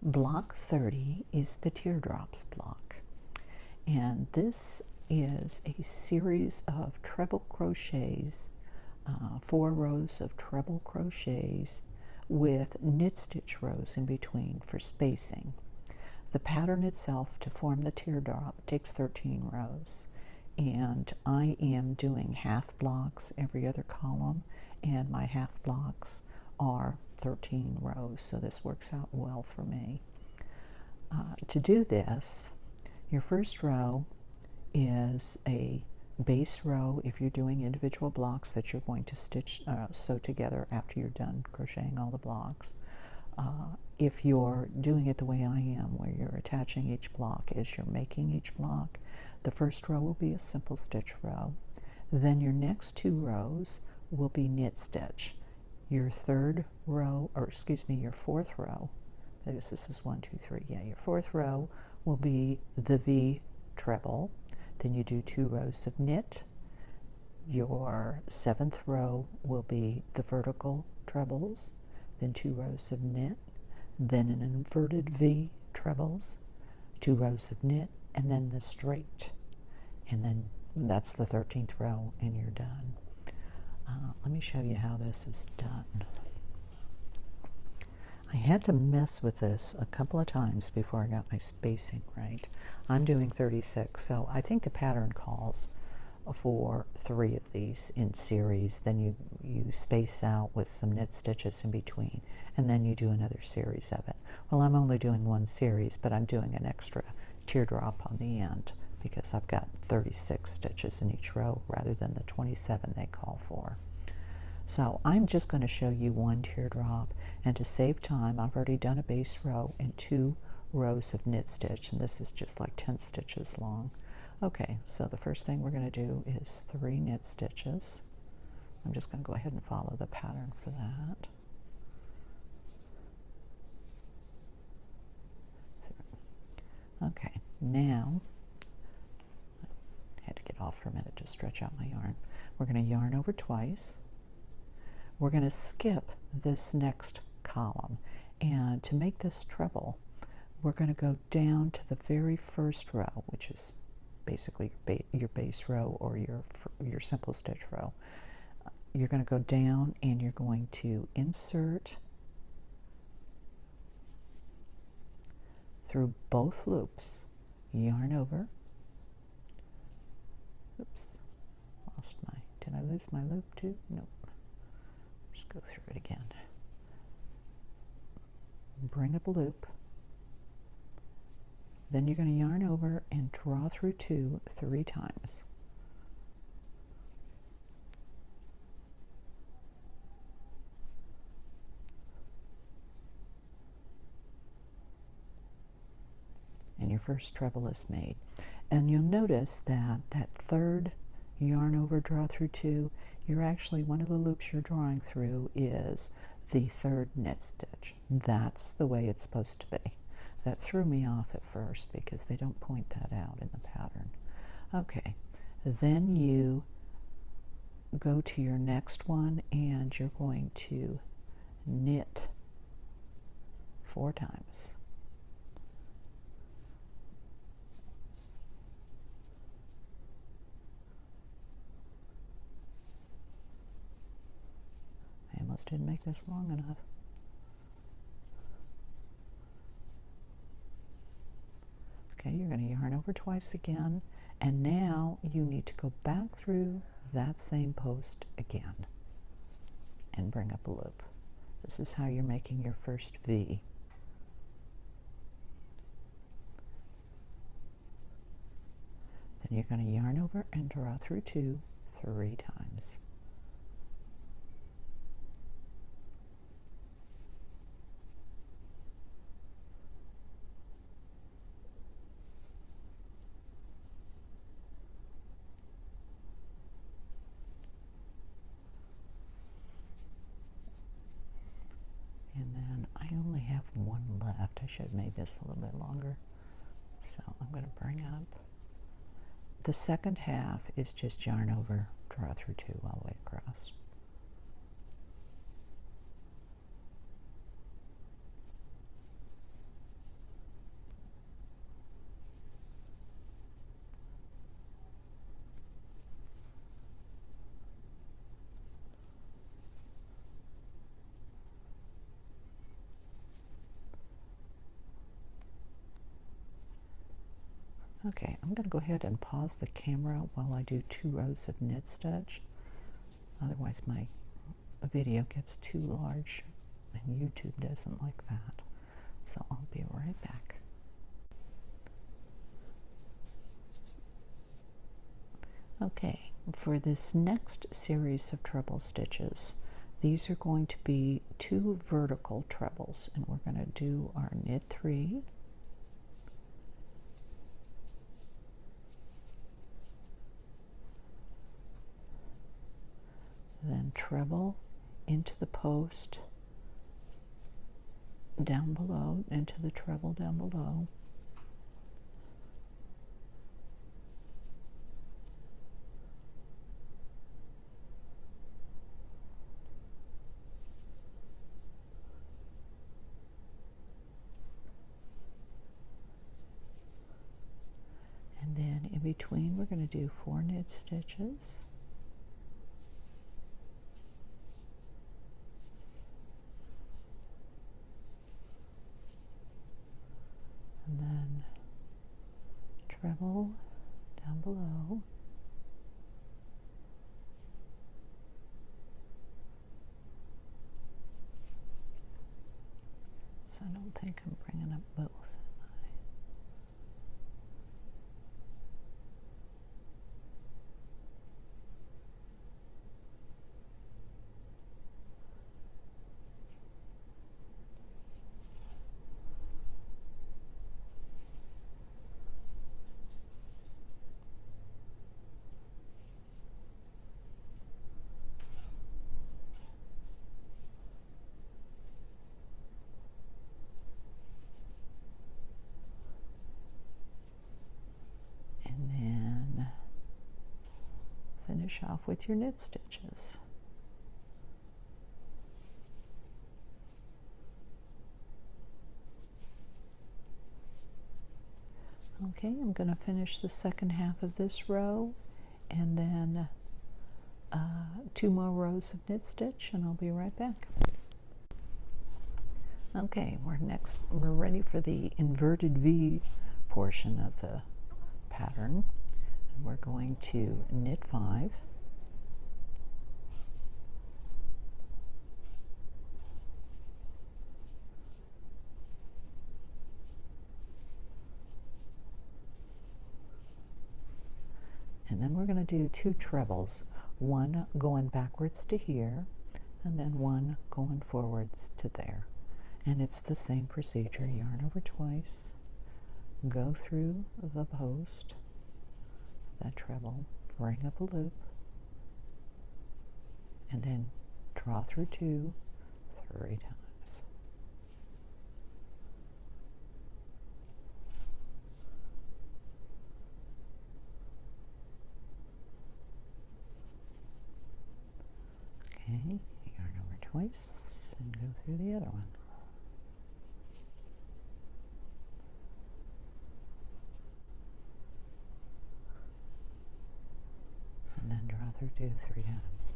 Block 30 is the teardrops block, and this is a series of treble crochets, 4 rows of treble crochets with knit stitch rows in between for spacing. The pattern itself to form the teardrop takes 13 rows, and I am doing half blocks every other column, and my half blocks are 13 rows, so this works out well for me. To do this, your first row is a base row if you're doing individual blocks that you're going to sew together after you're done crocheting all the blocks. If you're doing it the way I am, where you're attaching each block as you're making each block, the first row will be a simple stitch row. Then your next 2 rows will be knit stitch. Your third row, or excuse me, your fourth row, because this is 1, 2, 3, yeah, your fourth row will be the V treble. Then you do 2 rows of knit. Your 7th row will be the vertical trebles, then 2 rows of knit, then an inverted V trebles, 2 rows of knit, and then the straight. And then that's the 13th row, and you're done. Let me show you how this is done. I had to mess with this a couple of times before I got my spacing right. I'm doing 36, so I think the pattern calls for 3 of these in series. Then you space out with some knit stitches in between, and then you do another series of it. Well, I'm only doing 1 series, but I'm doing an extra teardrop on the end because I've got 36 stitches in each row rather than the 27 they call for. So I'm just going to show you 1 teardrop, and to save time I've already done a base row and 2 rows of knit stitch, and this is just like 10 stitches long. Okay, so the first thing we're going to do is 3 knit stitches. I'm just going to go ahead and follow the pattern for that. Okay, now I had to get off for a minute to stretch out my yarn. We're going to yarn over twice. We're going to skip this next column, and to make this treble, we're going to go down to the very first row, which is basically your base row or your simple stitch row. You're going to go down and you're going to insert through both loops, yarn over. Oops, did I lose my loop too? Nope. Just go through it again. Bring up a loop. Then you're going to yarn over and draw through 2 3 times. And your first treble is made. And you'll notice that that third yarn over, draw through 2, you're actually, one of the loops you're drawing through is the 3rd knit stitch. That's the way it's supposed to be. That threw me off at first because they don't point that out in the pattern. Okay, then you go to your next one and you're going to knit 4 times. I almost didn't make this long enough. Okay, you're going to yarn over twice again, and now you need to go back through that same post again and bring up a loop. This is how you're making your first V. Then you're going to yarn over and draw through 2 3 times. And then I only have 1 left. I should have made this a little bit longer. So I'm going to bring up. The second half is just yarn over, draw through 2 all the way across. Okay, I'm going to go ahead and pause the camera while I do 2 rows of knit stitch. Otherwise my video gets too large and YouTube doesn't like that. So I'll be right back. Okay, for this next series of treble stitches, these are going to be 2 vertical trebles, and we're going to do our knit 3, then treble into the post down below, into the treble down below, and then in between we're going to do 4 knit stitches. And then treble down below, so I don't think I'm bringing up both. Finish off with your knit stitches. Okay, I'm going to finish the second half of this row and then 2 more rows of knit stitch, and I'll be right back. Okay, we're ready for the inverted V portion of the pattern. We're going to knit 5, and then we're going to do 2 trebles, one going backwards to here and then one going forwards to there, and it's the same procedure. Yarn over twice, go through the post, that treble, bring up a loop, and then draw through 2 3 times. Okay, yarn over twice and go through the other one. And then draw through 2 3 times.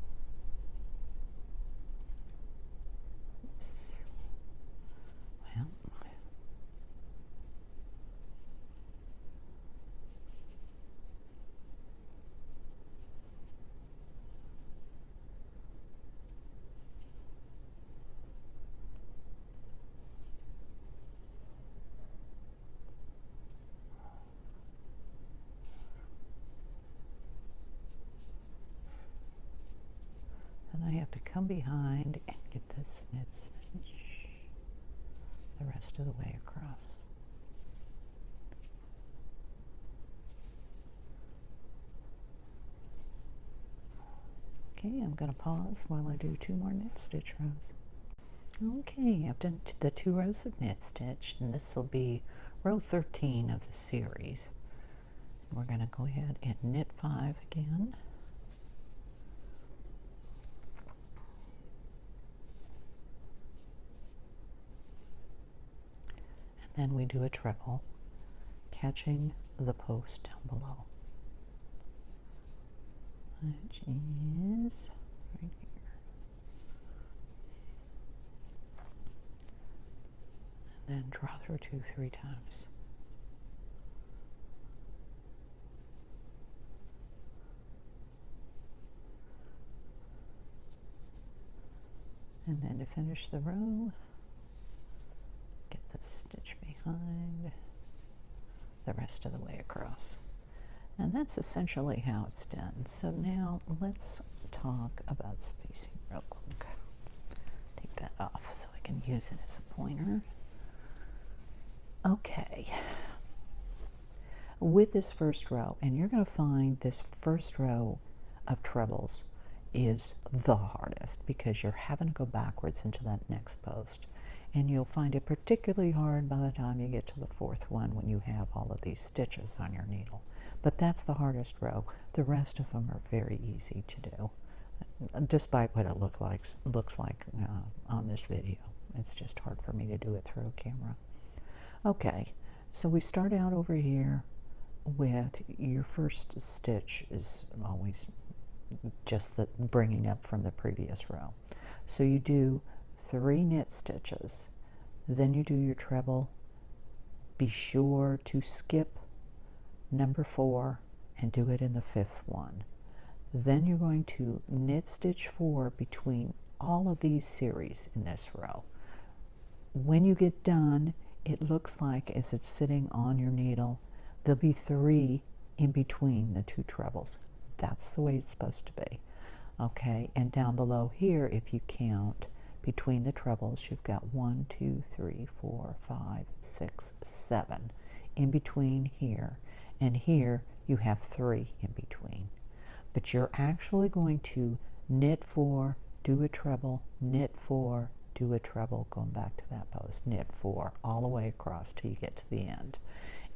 Oops. Well, then I have to come behind and get this knit stitch the rest of the way across. Okay, I'm going to pause while I do 2 more knit stitch rows. Okay, I've done the 2 rows of knit stitch, and this will be row 13 of the series. We're going to go ahead and knit 5 again. And then we do a treble, catching the post down below, which is right here. And then draw through 2 3 times. And then to finish the row, get the stitch behind the rest of the way across. And that's essentially how it's done. So now let's talk about spacing real quick. Take that off so I can use it as a pointer. Okay. With this first row, and you're going to find this first row of trebles is the hardest because you're having to go backwards into that next post. And you'll find it particularly hard by the time you get to the fourth one when you have all of these stitches on your needle. But that's the hardest row. The rest of them are very easy to do, despite what it looks like on this video. It's just hard for me to do it through a camera. Okay, so we start out over here with your first stitch is always just the bringing up from the previous row. So you do 3 knit stitches, then you do your treble. Be sure to skip number 4 and do it in the 5th one. Then you're going to knit stitch 4 between all of these series in this row. When you get done, it looks like as it's sitting on your needle, there'll be 3 in between the 2 trebles. That's the way it's supposed to be. Okay, and down below here, if you count between the trebles, you've got 1, 2, 3, 4, 5, 6, 7 in between here. And here you have 3 in between. But you're actually going to knit 4, do a treble, knit 4, do a treble, going back to that post, knit 4, all the way across till you get to the end.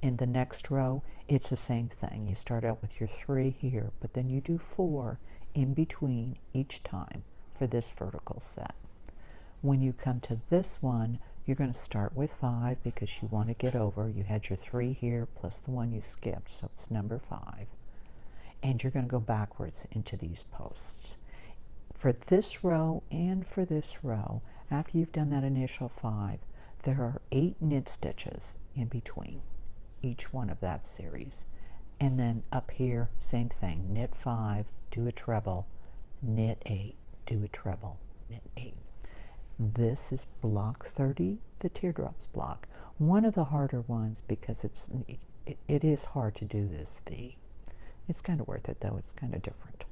In the next row, it's the same thing. You start out with your 3 here, but then you do 4 in between each time for this vertical set. When you come to this one, you're going to start with 5 because you want to get over. You had your 3 here plus the one you skipped, so it's number 5. And you're going to go backwards into these posts. For this row and for this row, after you've done that initial 5, there are 8 knit stitches in between each one of that series. And then up here, same thing, knit 5, do a treble, knit 8, do a treble, knit 8. This is block 30, the teardrops block. One of the harder ones because it is hard to do this V. It's kind of worth it though, it's kind of different.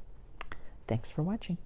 Thanks for watching.